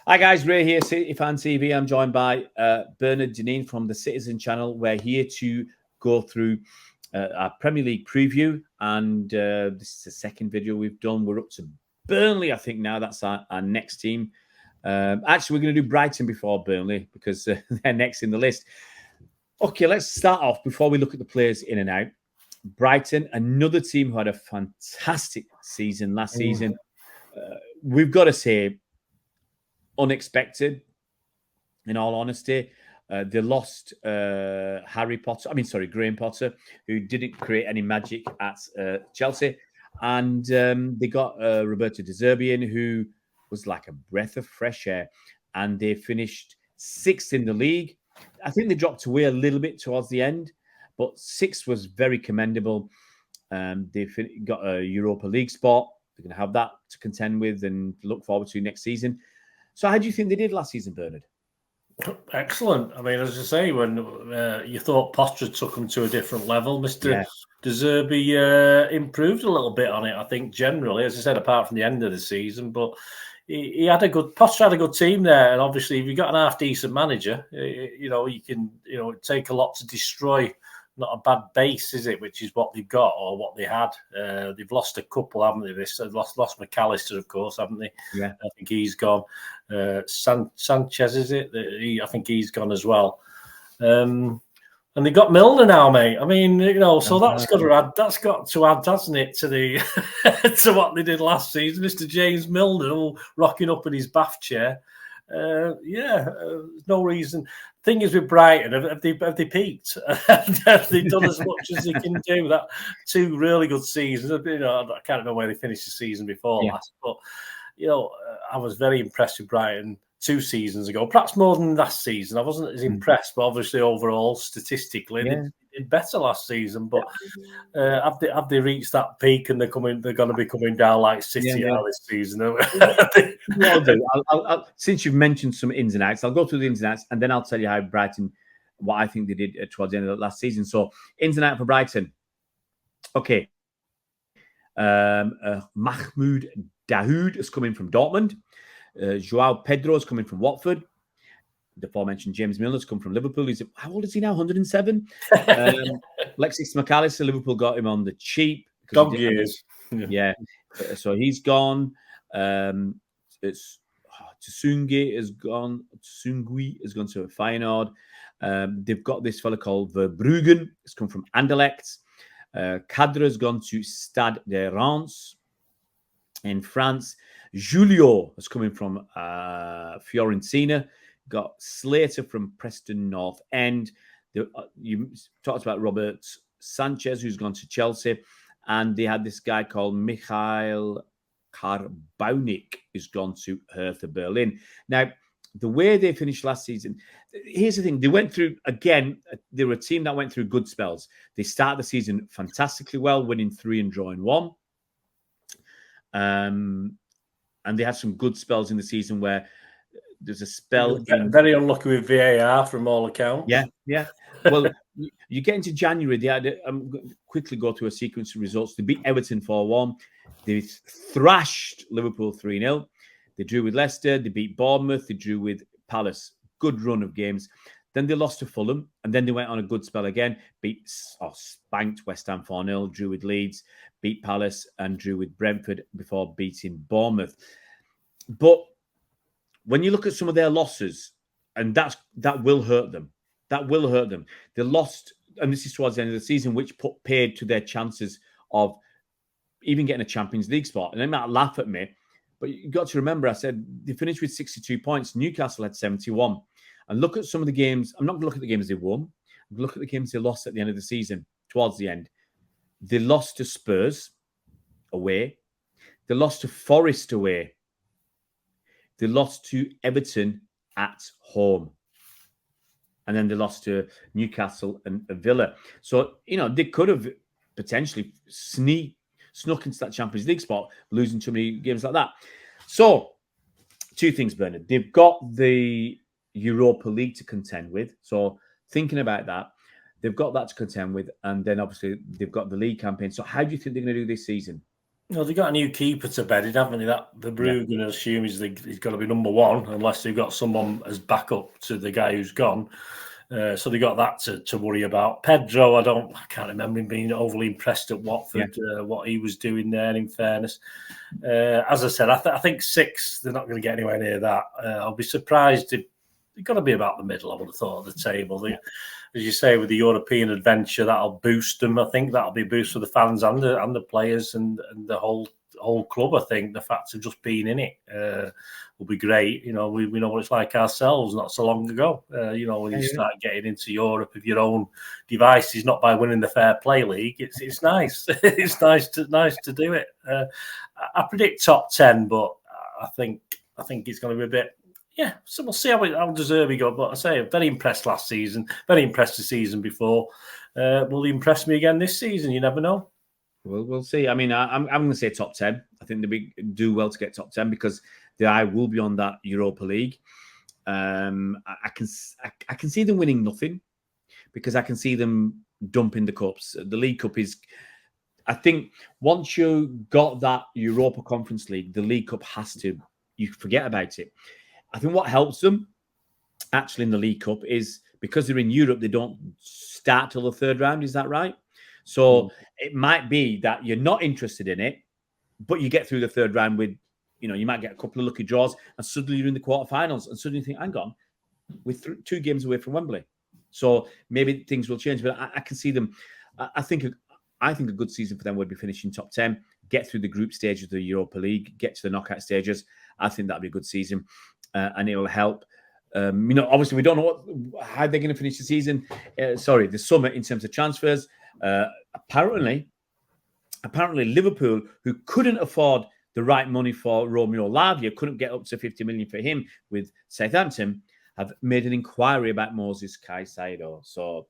Hi guys, Ray here, City Fan TV. I'm joined by Bernard Janine from the Citizen channel. We're here to go through our Premier League preview, and this is the second video we've done. We're up to Burnley, I think now. That's our next team. Actually, we're going to do Brighton before Burnley because they're next in the list. Okay, let's start off before we look at the players in and out. Brighton, another team who had a fantastic season last season. We've got to say, unexpected, in all honesty. They lost Graham Potter, who didn't create any magic at Chelsea. And they got Roberto De Zerbi, who was like a breath of fresh air. And they finished sixth in the league. I think they dropped away a little bit towards the end, but sixth was very commendable. They got a Europa League spot. They're going to have that to contend with and look forward to next season. So how do you think they did last season, Bernard? Excellent. I mean, as I say, when you thought Potter took them to a different level, Mr. De Zerbi improved a little bit on it, I think, generally, as I said, apart from the end of the season. But Potter had a good team there. And obviously, if you've got an half-decent manager, you can take a lot to destroy. Not a bad base, is it? Which is what they've got or what they had. They've lost a couple, haven't they? They've lost McAllister, of course, haven't they? Yeah, I think he's gone. Sanchez, is it? I think he's gone as well. And they got Milner now, mate. I mean, so that's got to add, hasn't it, to the to what they did last season? Mr. James Milner, all rocking up in his bath chair. No reason. Thing is with Brighton, have they peaked? Have they done as much as they can do? That two really good seasons. I can't remember where they finished the season before last, but I was very impressed with Brighton 2 seasons ago. Perhaps more than last season. I wasn't as impressed, but obviously overall, statistically, they did better last season. But have they reached that peak and they're going to be coming down like City are this season? Since you've mentioned some ins and outs, I'll go through the ins and outs, and then I'll tell you how Brighton, what I think they did towards the end of the last season. So, ins and out for Brighton. Okay. Mahmoud Dahoud is coming from Dortmund. Joao Pedro is coming from Watford. The aforementioned James Milner's come from Liverpool. How old is he now? 107. Alexis McAllister, Liverpool got him on the cheap. Dog years. So he's gone. It's Tsungui has gone. Tsungui has gone to Feyenoord. They've got this fella called Verbruggen. It's come from Anderlecht. Cadre has gone to Stade de Reims in France. Julio is coming from Fiorentina. Got Slater from Preston North End. You talked about Robert Sanchez, who's gone to Chelsea. And they had this guy called Michael Karbaunik, who's gone to Hertha Berlin. Now, the way they finished last season, here's the thing. They went through, again, they were a team that went through good spells. They started the season fantastically well, winning 3 and drawing 1. And they had some good spells in the season where there's a spell. Very unlucky with VAR from all accounts. Yeah. Well, you get into January. They had. I'm going to quickly go through a sequence of results. They beat Everton 4-1. They thrashed Liverpool 3-0. They drew with Leicester. They beat Bournemouth. They drew with Palace. Good run of games. Then they lost to Fulham, and then they went on a good spell again. Spanked West Ham 4-0. Drew with Leeds. Beat Palace and drew with Brentford before beating Bournemouth. But when you look at some of their losses, and that will hurt them. That will hurt them. They lost, and this is towards the end of the season, which paid to their chances of even getting a Champions League spot. And they might laugh at me, but you've got to remember, I said they finished with 62 points. Newcastle had 71. And look at some of the games. I'm not going to look at the games they won. Look at the games they lost at the end of the season, towards the end. They lost to Spurs away. They lost to Forest away. They lost to Everton at home. And then they lost to Newcastle and Villa. So, they could have potentially snuck into that Champions League spot, losing too many games like that. So, 2 things, Bernard. They've got the Europa League to contend with. So, thinking about that, they've got that to contend with. And then, obviously, they've got the league campaign. So, how do you think they're going to do this season? Well, they got a new keeper to bed, haven't they? That the Brew going to assume he's got to be number one, unless they've got someone as backup to the guy who's gone. So they got that to worry about. Pedro, I can't remember him being overly impressed at Watford, what he was doing there. In fairness, as I said, I think 6. They're not going to get anywhere near that. I'll be surprised if they've got to be about the middle. I would have thought of the table. As you say, with the European adventure, that'll boost them. I think that'll be a boost for the fans and the players and the whole club. I think the fact of just being in it will be great. You know, we know what it's like ourselves not so long ago. You know, when you start getting into Europe of your own devices, not by winning the Fair Play League. It's nice. It's nice to do it. I predict top 10, but I think it's going to be a bit. Yeah, so we'll see how De Zerbi go. But I say, I'm very impressed last season, very impressed the season before. Will he impress me again this season? You never know. Well, we'll see. I mean, I'm going to say top 10. I think they do well to get top 10 because the eye will be on that Europa League. I can see them winning nothing because I can see them dumping the cups. The League Cup is, I think, once you got that Europa Conference League, the League Cup you forget about it. I think what helps them actually in the League Cup is because they're in Europe, they don't start till the 3rd round. Is that right? So it might be that you're not interested in it, but you get through the 3rd round with, you might get a couple of lucky draws and suddenly you're in the quarterfinals and suddenly you think, hang on, we're 2 games away from Wembley. So maybe things will change, but I can see them. I think a good season for them would be finishing top 10, get through the group stages of the Europa League, get to the knockout stages. I think that'd be a good season. And it will help. Obviously, we don't know how they're going to finish the season. The summer in terms of transfers. Apparently, Liverpool, who couldn't afford the right money for Romeo Lavia, couldn't get up to 50 million for him with Southampton, have made an inquiry about Moses Caicedo. So,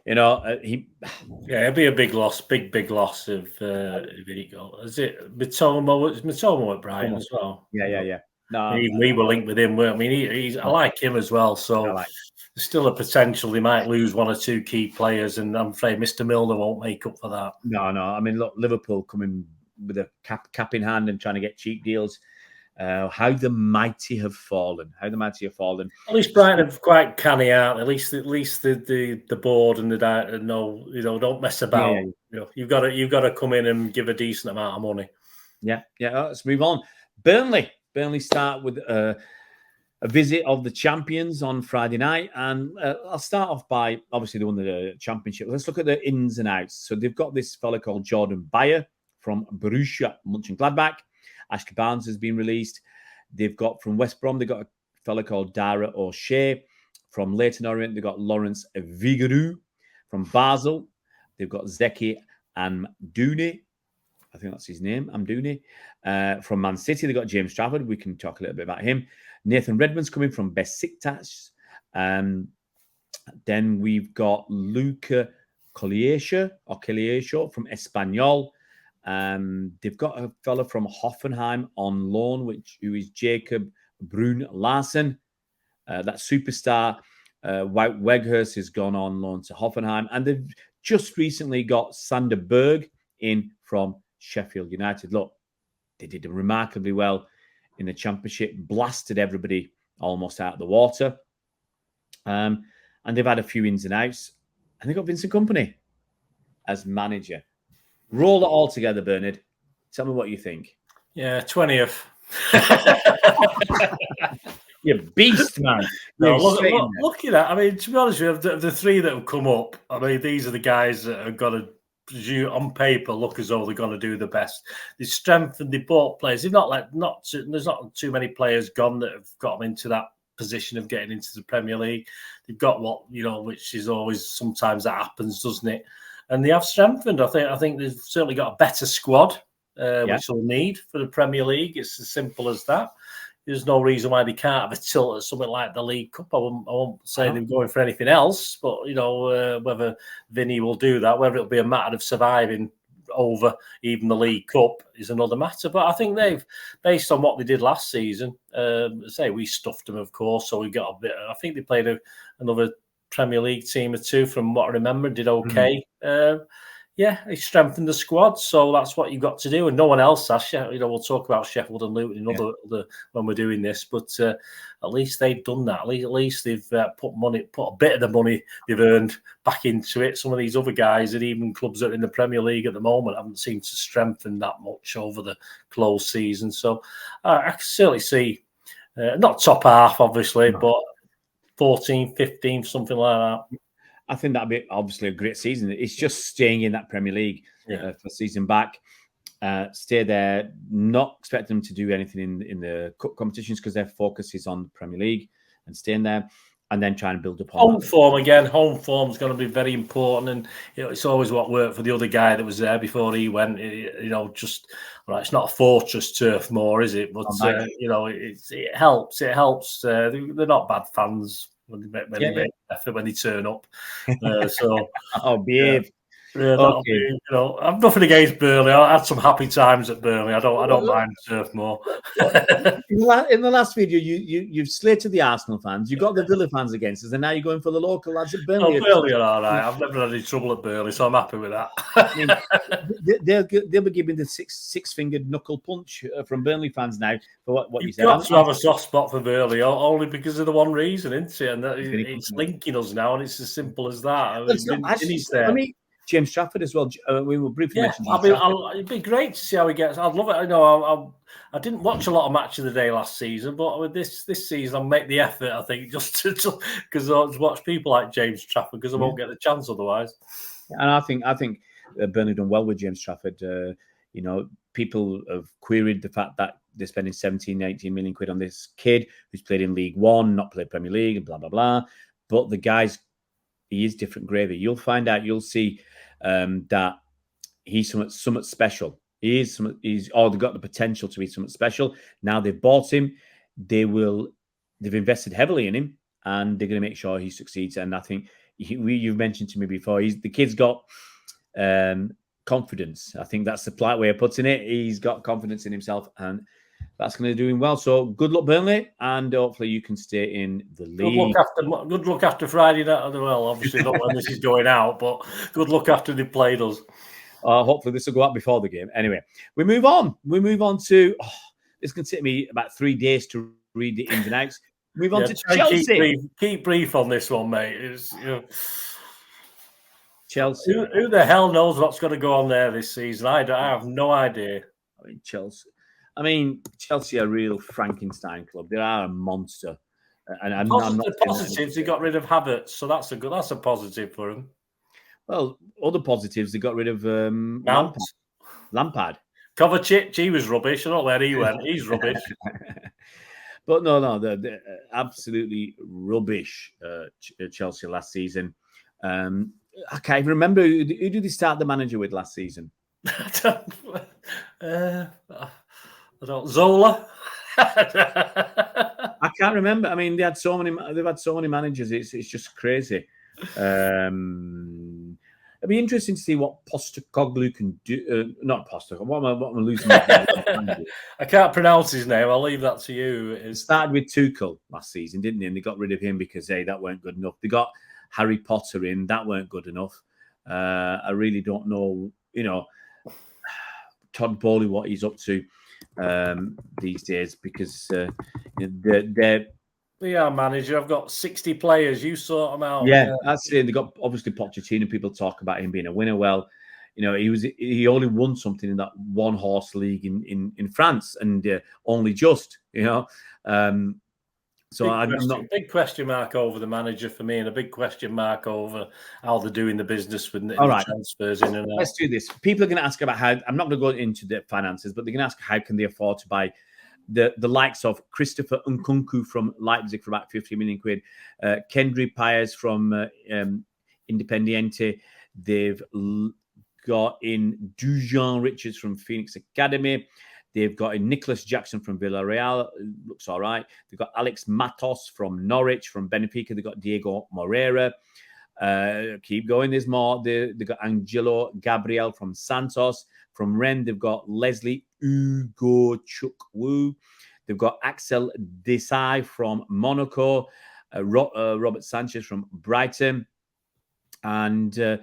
it'll be a big loss, big loss if he goes. Is it Mitoma? Is Mitoma at Brighton as well? Yeah. No, we were linked with him. I mean, I like him as well. So there's still a potential they might lose 1 or 2 key players, and I'm afraid Mr. Milner won't make up for that. No. I mean, look, Liverpool coming with a cap in hand and trying to get cheap deals. How the mighty have fallen. At least Brighton are quite canny out. At least the board and the director know, don't mess about. Yeah. You've got to come in and give a decent amount of money. Yeah. Let's move on. Burnley start with a visit of the champions on Friday night. And I'll start off by, obviously, they won the championship. Let's look at the ins and outs. So they've got this fella called Jordan Bayer from Borussia Mönchengladbach. Ashley Barnes has been released. They've got from West Brom, they've got a fella called Dara O'Shea. From Leyton Orient, they've got Lawrence Vigouroux. From Basel, they've got Zeki Amdouni. I think that's his name, Amdouni. From Man City, they've got James Trafford. We can talk a little bit about him. Nathan Redmond's coming from Besiktas. Then we've got Luca Colliesho from Espanyol. They've got a fella from Hoffenheim on loan, who is Jacob Brun Larsen. That superstar, Wout Weghorst, has gone on loan to Hoffenheim. And they've just recently got Sander Berg in from Sheffield United. Look, they did remarkably well in the championship, blasted everybody almost out of the water. And they've had a few ins and outs. And they've got Vincent Kompany as manager. Roll it all together, Bernard. Tell me what you think. Yeah, 20th. You beast, man. No, look at that. I mean, to be honest with you, the 3 that have come up, I mean, these are the guys that have got to, on paper, look as though they're going to do the best. They strengthened, they bought players. There's not too many players gone that have got them into that position of getting into the Premier League. They've got which is always, sometimes that happens, doesn't it? And they have strengthened. I think they've certainly got a better squad, which they'll need for the Premier League. It's as simple as that. There's no reason why they can't have a tilt at something like the League Cup. I won't say they're going for anything else, but whether Vinny will do that, whether it'll be a matter of surviving over even the League Cup is another matter. But I think they've, based on what they did last season, we stuffed them, of course, so we got a bit. I think they played another Premier League team or two, from what I remember, did okay. Yeah, he strengthened the squad, so that's what you've got to do, and no one else has. We'll talk about Sheffield and Luton and other when we're doing this, but at least they've done that. At least they've put a bit of the money they've earned back into it. Some of these other guys and even clubs that are in the Premier League at the moment haven't seemed to strengthen that much over the close season. So I can certainly see, not top half, obviously, but 14th, 15th, something like that. I think that'd be obviously a great season. It's just staying in that Premier League for season back. Stay there, not expect them to do anything in the cup competitions because their focus is on the Premier League and staying there, and then try and build upon home form again. Home form is going to be very important, and it's always what worked for the other guy that was there before he went. It's not a fortress turf more, is it? But it helps. It helps. They're not bad fans when they make effort when they turn up. Behave. Yeah, okay. I've nothing against Burnley. I had some happy times at Burnley. I don't mind turf more. In the last video, you've slated the Arsenal fans. You got the Villa fans against us, and now you're going for the local lads at Burnley. Burnley are all right. I've never had any trouble at Burnley, so I'm happy with that. I mean, they'll be giving the six-fingered knuckle punch from Burnley fans now for what you said. You've got to have a soft spot for Burnley, only because of the one reason, isn't it? And it's linking us now, and it's as simple as that. I mean, James Trafford as well. We will briefly mention. It'd be great to see how he gets. I'd love it. I didn't watch a lot of Match of the Day last season, but with this season, I'll make the effort. I think just because I watch people like James Trafford because I won't get the chance otherwise. And I think Burnley done well with James Trafford. People have queried the fact that they're spending 17, 18 million quid on this kid who's played in League One, not played Premier League, and blah blah blah. But the guy's he is different gravy. You'll find out. You'll see that he's somewhat special. They've got the potential to be somewhat special. Now they've bought him. They've invested heavily in him, and they're going to make sure he succeeds. And I think you've mentioned to me before, the kid's got confidence. I think that's the polite way of putting it. He's got confidence in himself, and that's going to do him well. So good luck, Burnley, and hopefully you can stay in the league. Good luck after Friday night as well. Obviously not when this is going out, but good luck after they played us. Hopefully this will go out before the game. Anyway, we move on. We move on to this can take me about 3 days to read the ins and outs. Move on to Chelsea. Keep brief on this one, mate. Chelsea. Who the hell knows what's going to go on there this season? I have no idea. I mean, Chelsea are a real Frankenstein club. They are a monster. And positives, they got rid of Havertz, so that's a positive for them. Well, other positives, they got rid of Lampard. Kovacic, he was rubbish. I don't know where he went. He's rubbish. But no, they're absolutely rubbish. Chelsea last season. I can't even remember who did they start the manager with last season. Zola. I can't remember. I mean, they've had so many managers. It's just crazy. It'd be interesting to see what Postecoglou can do. Not Postecoglou. What am I losing? I can't pronounce his name. I'll leave that to you. It started with Tuchel last season, didn't they? And they got rid of him because that weren't good enough. They got Harry Potter in. That weren't good enough. I really don't know. Todd Bowley, what he's up to these days, because they are manager. I've got 60 players. You sort them out. Yeah, that's it. They got obviously Pochettino. People talk about him being a winner. Well, he only won something in that one horse league in France, and only just. Big question mark over the manager for me, and a big question mark over how they're doing the business with the transfers in and out. Let's do this. People are going to ask about how. I'm not going to go into the finances, but they're going to ask how can they afford to buy the likes of Christopher Nkunku from Leipzig for about 50 million quid, Kendry Pires from Independiente. They've got in Dujan Richards from Phoenix Academy. They've got in Nicholas Jackson from Villarreal. Looks all right. They've got Alex Matos from Norwich. From Benfica, they've got Diego Moreira. Keep going. There's more. They've got Angelo Gabriel from Santos. From Rennes, they've got Leslie Ugo Chukwu. They've got Axel Desai from Monaco. Robert Sanchez from Brighton. And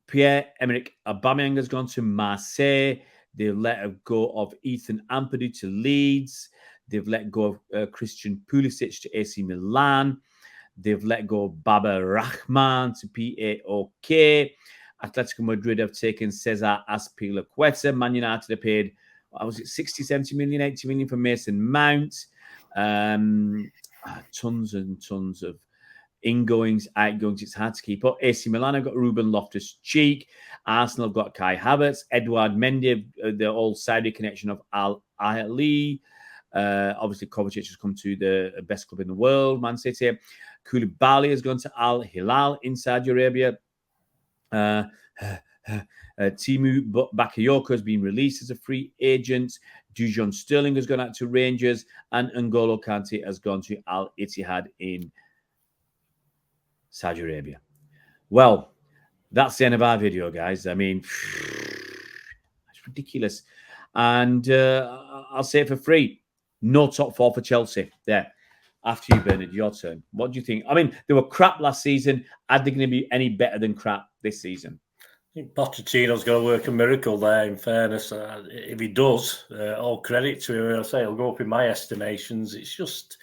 Pierre-Emerick Aubameyang has gone to Marseille. They've let go of Ethan Ampadu to Leeds. They've let go of Christian Pulisic to AC Milan. They've let go of Baba Rahman to PAOK. Atletico Madrid have taken Cesar Azpilicueta. Man United have paid, what was it, 60, 70 million, 80 million for Mason Mount. Tons and tons of ingoings, outgoings. It's hard to keep up. AC Milan have got Ruben Loftus-Cheek. Arsenal have got Kai Havertz. Edouard Mendy, the old Saudi connection of Al Ahly. Obviously, Kovacic has come to the best club in the world, Man City. Koulibaly has gone to Al Hilal in Saudi Arabia. Timu Bakayoko has been released as a free agent. Dujon Sterling has gone out to Rangers. And N'Golo Kante has gone to Al Ittihad in Saudi Arabia. Well, that's the end of our video, guys. I mean, it's ridiculous. And I'll say it for free. No top four for Chelsea. There. After you, Bernard, your turn. What do you think? I mean, they were crap last season. Are they going to be any better than crap this season? I think Pochettino's going to work a miracle there, in fairness. If he does, all credit to him. I say he'll go up in my estimations. It's just,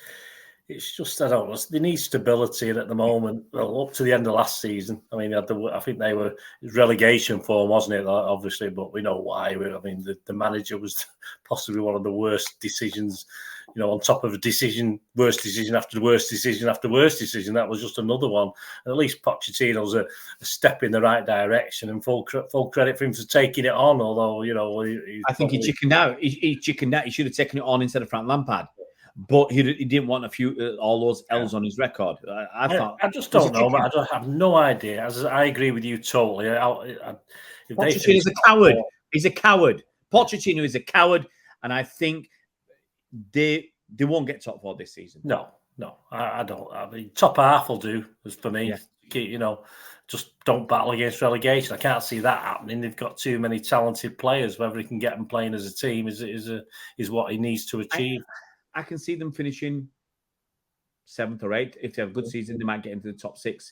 I don't know. They need stability, and at the moment, well, up to the end of last season, I mean, I think they were relegation form, wasn't it? Obviously, but we know why. I mean, the manager was possibly one of the worst decisions. You know, on top of a decision, worst decision after worst decision after worst decision. That was just another one. And at least Pochettino's a step in the right direction, and full credit for him for taking it on. Although, you know, I think he chickened out. He chickened out. He should have taken it on instead of Frank Lampard. But he didn't want all those L's on his record. I just don't know. I have no idea. I agree with you totally. Pochettino's a coward. He's a coward. Pochettino is a coward, and I think they won't get top four this season. No, I don't. I mean, top half will do, as for me. Yeah. You know, just don't battle against relegation. I can't see that happening. They've got too many talented players. Whether he can get them playing as a team is what he needs to achieve. I can see them finishing 7th or 8th. If they have a good season, they might get into the top 6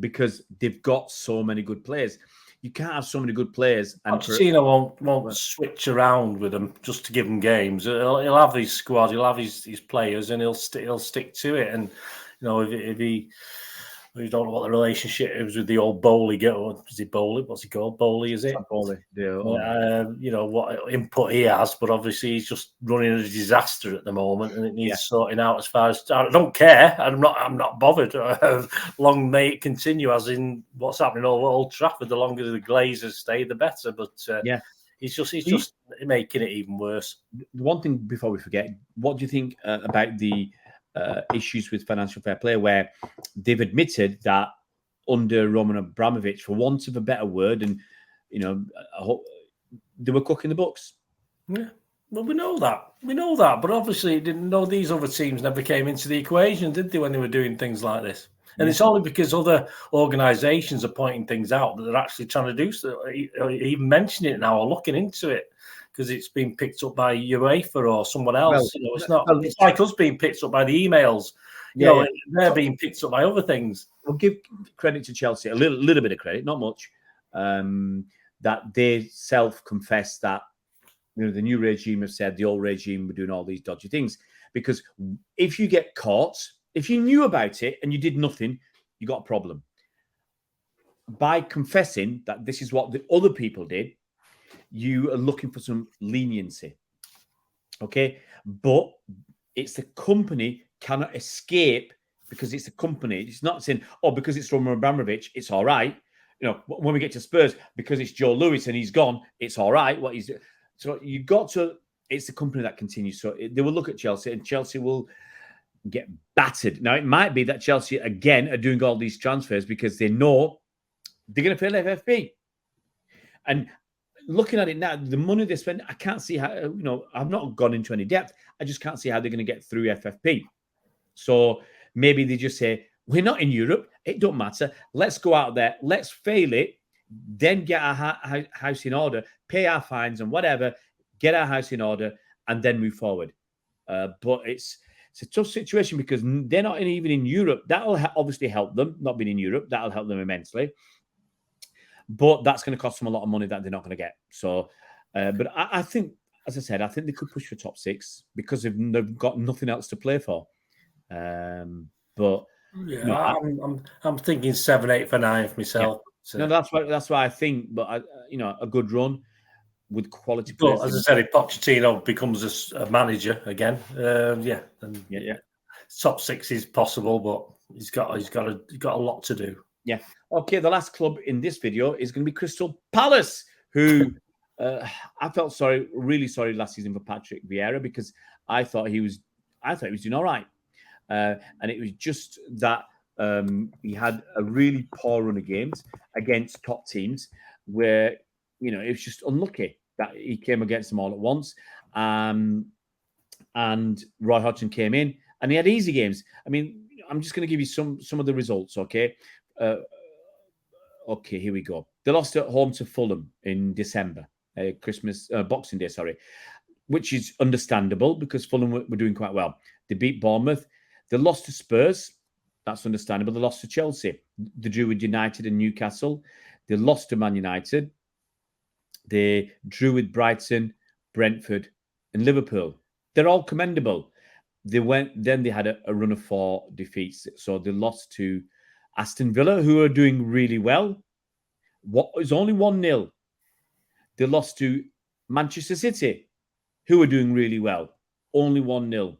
because they've got so many good players. You can't have so many good players. And Pochettino won't switch around with them just to give them games. He'll have his squad, he'll have his players, and he'll stick to it. And you know, if he we don't know what the relationship is with the old Bowley girl. Is he Bowley? What's he called? Bowley, is it? Bowley. You know what input he has, but obviously he's just running a disaster at the moment, and it needs sorting out. As far as I don't care, I'm not bothered. Long may it continue, as in what's happening all Old Trafford. The longer the Glazers stay, the better. But he's just making it even worse. One thing before we forget, what do you think about the issues with financial fair play, where they've admitted that under Roman Abramovich, for want of a better word, and you know, they were cooking the books. Yeah, well, we know that, but obviously, didn't know these other teams never came into the equation, did they, when they were doing things like this? And it's only because other organisations are pointing things out that they're actually trying to do so. Even mentioning it now or looking into it, because it's been picked up by UEFA or someone else. Well, you know, it's not. It's like us being picked up by the emails. They're being picked up by other things. We'll give credit to Chelsea, a little bit of credit, not much, that they self-confess that the new regime have said the old regime were doing all these dodgy things. Because if you get caught, if you knew about it and you did nothing, you got a problem. By confessing that this is what the other people did, you are looking for some leniency. Okay? But it's the company cannot escape because it's a company. It's not saying, because it's Roman Abramovich, it's all right. You know, when we get to Spurs, because it's Joe Lewis and he's gone, it's all right. So you've got to, it's the company that continues. So they will look at Chelsea and Chelsea will get battered. Now, it might be that Chelsea, again, are doing all these transfers because they know they're going to fail FFP. And looking at it now, the money they spend, I can't see how, I've not gone into any depth. I just can't see how they're going to get through FFP. So maybe they just say, we're not in Europe. It don't matter. Let's go out there. Let's fail it. Then get our house in order, pay our fines and whatever, get our house in order, and then move forward. But it's a tough situation because they're not even in Europe. That'll obviously help them, not being in Europe. That'll help them immensely. but that's going to cost them a lot of money that they're not going to get. So, but I think, as I said, I think they could push for top 6 because they've got nothing else to play for. But yeah, no, I'm thinking 7th, 8th, or 9th myself. Yeah. No, that's what I think. But a good run with quality But players. as I said, if Pochettino becomes a manager again, top 6 is possible, but he's got a lot to do. Yeah. Okay. The last club in this video is going to be Crystal Palace, who I felt really sorry last season for Patrick Vieira, because I thought he was doing all right, and it was just that he had a really poor run of games against top teams where it was just unlucky that he came against them all at once. And Roy Hodgson came in and he had easy games. I mean, I'm just going to give you some of the results, okay? Okay, here we go. They lost at home to Fulham in December, Boxing Day, sorry, which is understandable because Fulham were doing quite well. They beat Bournemouth. They lost to Spurs. That's understandable. They lost to Chelsea. They drew with United and Newcastle. They lost to Man United. They drew with Brighton, Brentford, and Liverpool. They're all commendable. Then they had a run of 4 defeats. So they lost to Aston Villa, who are doing really well. It was only 1-0. They lost to Manchester City, who are doing really well. Only 1-0.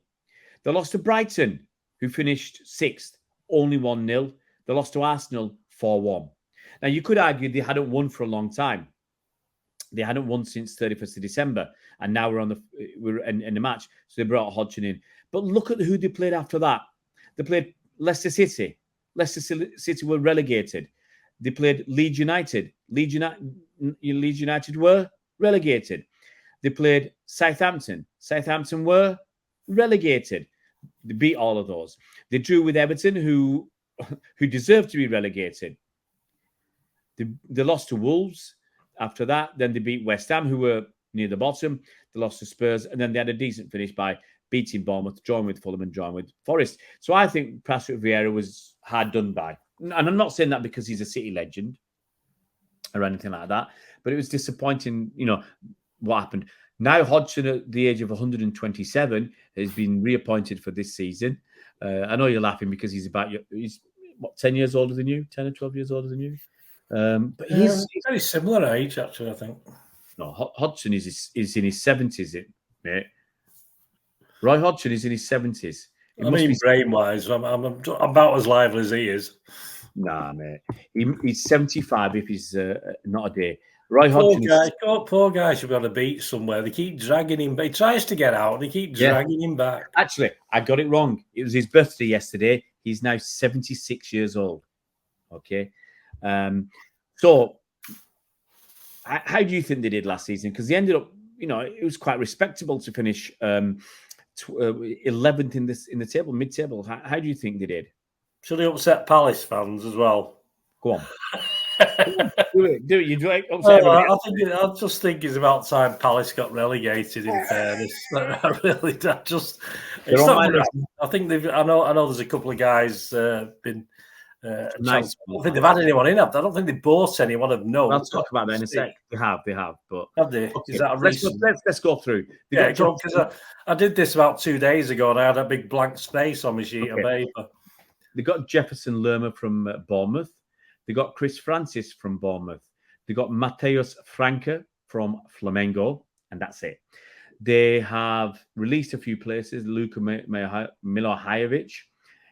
They lost to Brighton, who finished 6th. Only 1-0. They lost to Arsenal 4-1. Now, you could argue they hadn't won for a long time. They hadn't won since 31st of December, and now we're in the match. So they brought Hodgson in. But look at who they played after that. They played Leicester City. Leicester City were relegated. They played Leeds United. Leeds United were relegated. They played Southampton. Southampton were relegated. They beat all of those. They drew with Everton, who deserved to be relegated. They lost to Wolves. After that, then they beat West Ham, who were near the bottom. They lost to Spurs, and then they had a decent finish by beating Bournemouth, drawing with Fulham, and drawing with Forest. So I think Patrick Vieira was hard done by. And I'm not saying that because he's a City legend or anything like that, but it was disappointing, what happened. Now Hodgson, at the age of 127, has been reappointed for this season. I know you're laughing because he's 10 years older than you, 10 or 12 years older than you. But he's very similar age, actually, I think. No, Hodgson is in his 70s, mate. Roy Hodgson is in his 70s. Brain-wise, I'm about as lively as he is. Nah, mate. He's 75 if he's not a day. Roy Hodgson. Poor guy should be on a beach somewhere. They keep dragging him. He tries to get out, and they keep dragging him back. Actually, I got it wrong. It was his birthday yesterday. He's now 76 years old. Okay. So how do you think they did last season? Because they ended up, it was quite respectable to finish 11th in the table, mid-table. How do you think they did? Should they upset Palace fans as well? Go on. Do it. You do it. I just think it's about time Palace got relegated. In fairness, I think they've. I know. There's a couple of guys been. Nice. I don't think they've had anyone in. I don't think they bought anyone of note. I'll talk about that in a sec. They have. But have they? Okay. Is that a recent? Let's go through. Because I did this about 2 days ago, and I had a big blank space on my sheet of paper. They got Jefferson Lerma from Bournemouth. They got Chris Francis from Bournemouth. They got Mateus Franca from Flamengo, and that's it. They have released a few places. Luka Milohajovic.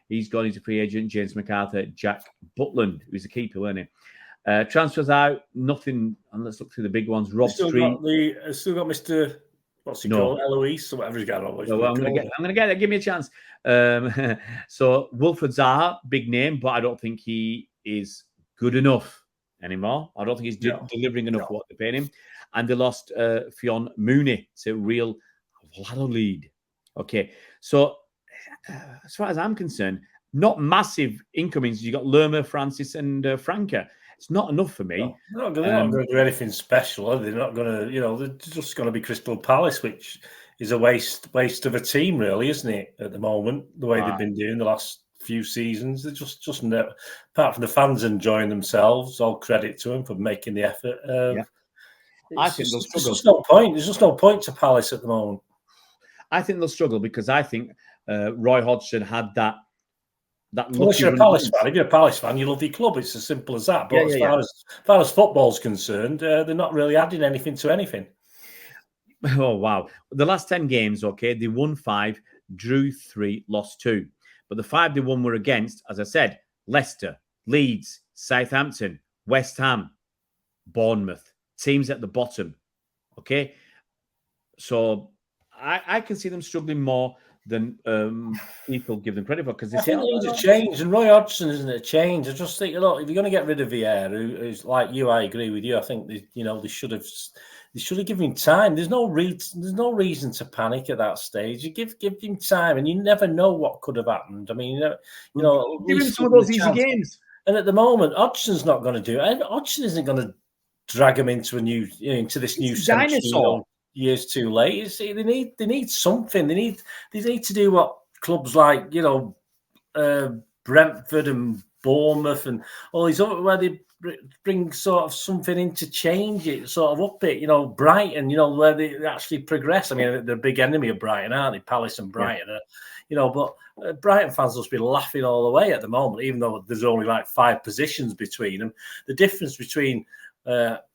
He's gone into free agent. James McArthur, Jack Butland, who's a keeper, weren't he? Transfers out, nothing. And let's look through the big ones. Rob Street. Still got Mr. What's he called? Eloise or whatever he's got on. I'm going to get it. Give me a chance. So Wilfred Zaha, big name, but I don't think he is good enough anymore. I don't think he's delivering enough for what they're paying him. And they lost Fionn Mooney to Real Valladolid. Okay, so as far as I'm concerned, not massive incomings. You got Lerma, Francis, and Franca. It's not enough for me. No, they're not going to do anything special. Are they? They're not going to, they're just going to be Crystal Palace, which is a waste of a team, really, isn't it? At the moment, the way they've been doing the last few seasons. They're just never, apart from the fans enjoying themselves, all credit to them for making the effort. I think they'll struggle. There's just no point. There's just no point to Palace at the moment. I think they'll struggle because I think Roy Hodgson had that. Well, if you're a Palace fan, if you're a Palace fan, you love your club. It's as simple as that. But as far as football's concerned, they're not really adding anything to anything. Oh, wow. The last 10 games, okay, they won 5, drew 3, lost 2. But the 5 they won were against, as I said, Leicester, Leeds, Southampton, West Ham, Bournemouth, teams at the bottom, okay? So I can see them struggling more than people give them credit for, because they say, they need a change, and Roy Hodgson isn't a change. I just think, look, if you're going to get rid of Vieira, who's like you, I agree with you. I think they should have given him time. There's no reason to panic at that stage. You give him time, and you never know what could have happened. I mean, give him some of those easy games. And at the moment, Hodgson's not going to do it. Hodgson isn't going to drag him into this new dinosaur. Years too late. They need something. They need to do what clubs like Brentford and Bournemouth and all these other, where they bring sort of something in to change it, sort of up it. Brighton, where they actually progress. I mean, they're a big enemy of Brighton, aren't they? Palace and Brighton. Yeah. But Brighton fans must be laughing all the way at the moment, even though there's only like 5 positions between them. The difference between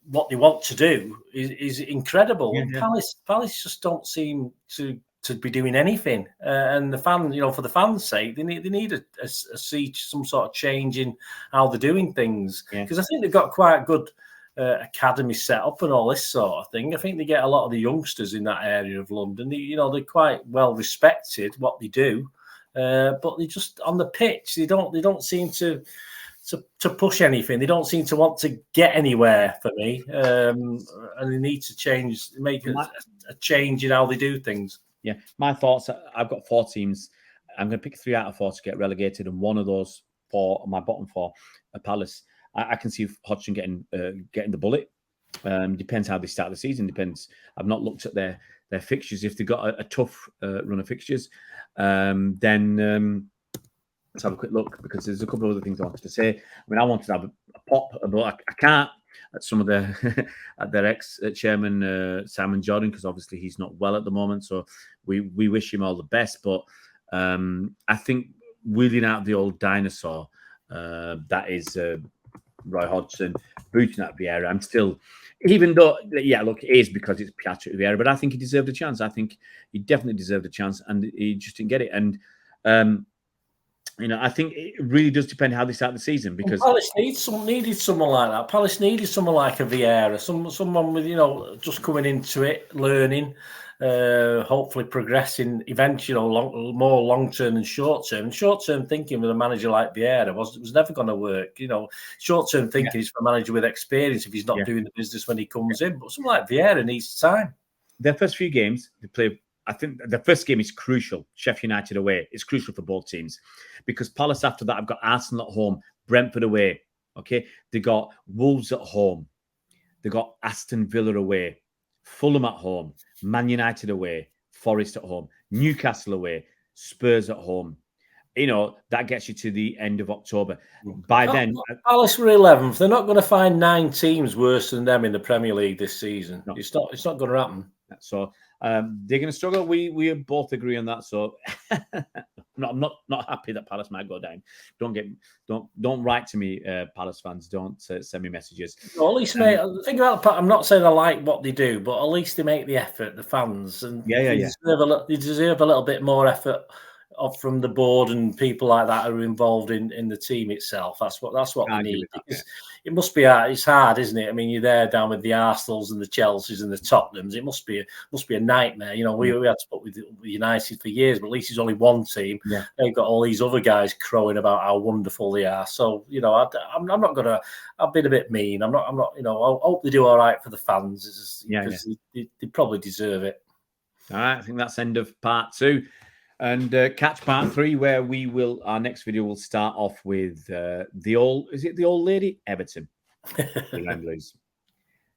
what they want to do is incredible. Yeah. Palace just don't seem to be doing anything, and the fan, for the fans' sake, they need to see some sort of change in how they're doing things, because I think they've got quite a good academy set up and all this sort of thing. I think they get a lot of the youngsters in that area of London. They're quite well respected what they do, but they just on the pitch they don't seem to push anything. They don't seem to want to get anywhere for me, and they need to make a change in how they do things. Yeah, my thoughts. I've got 4 teams. I'm going to pick 3 out of 4 to get relegated, and one of those 4, my bottom 4, are Palace. I can see Hodgson getting the bullet. Depends how they start the season. Depends. I've not looked at their fixtures. If they've got a tough run of fixtures, then. Let's have a quick look, because there's a couple of other things I wanted to say. I mean, I wanted to have a pop, but I can't at some of their ex-chairman, Simon Jordan, because obviously he's not well at the moment. So we wish him all the best. But I think wheeling out the old dinosaur, that is Roy Hodgson, booting out Vieira. I'm still, even though, look, it is because it's Patrick Vieira, but I think he deserved a chance. I think he definitely deserved a chance, and he just didn't get it. And I think it really does depend how they start the season, because Palace needed someone like that. Palace needed someone like a Vieira, someone with just coming into it, learning, hopefully progressing eventually, more long term and short term. And short term thinking with a manager like Vieira was never going to work. Short term thinking is for a manager with experience if he's not doing the business when he comes in. But someone like Vieira needs time. Their first few games they play. I think the first game is crucial. Sheffield United away. It's crucial for both teams, because Palace after that have got Arsenal at home, Brentford away. Okay, they got Wolves at home, they got Aston Villa away, Fulham at home, Man United away, Forest at home, Newcastle away, Spurs at home. That gets you to the end of October. By then, Palace were 11th. They're not going to find 9 teams worse than them in the Premier League this season. No. It's not going to happen. So they're going to struggle. We both agree on that. So I'm not happy that Palace might go down. Don't write to me, Palace fans. Don't send me messages. Well, at least, mate. Think about the. I'm not saying I like what they do, but at least they make the effort. The fans and they deserve a little bit more effort from the board and people like that who are involved in the team itself. That's what they need. Because it must be hard. It's hard, isn't it? I mean, you're there down with the Arsenals and the Chelseas and the Tottenhams. It must be a nightmare. We had to put with United for years, but at least it's only one team. Yeah. They've got all these other guys crowing about how wonderful they are. So I'm not gonna. I've been a bit mean. I'm not. I hope they do all right for the fans. Because they probably deserve it. All right. I think that's end of part 2. And catch part 3, where our next video will start off with the old lady, Everton. The Ramblers.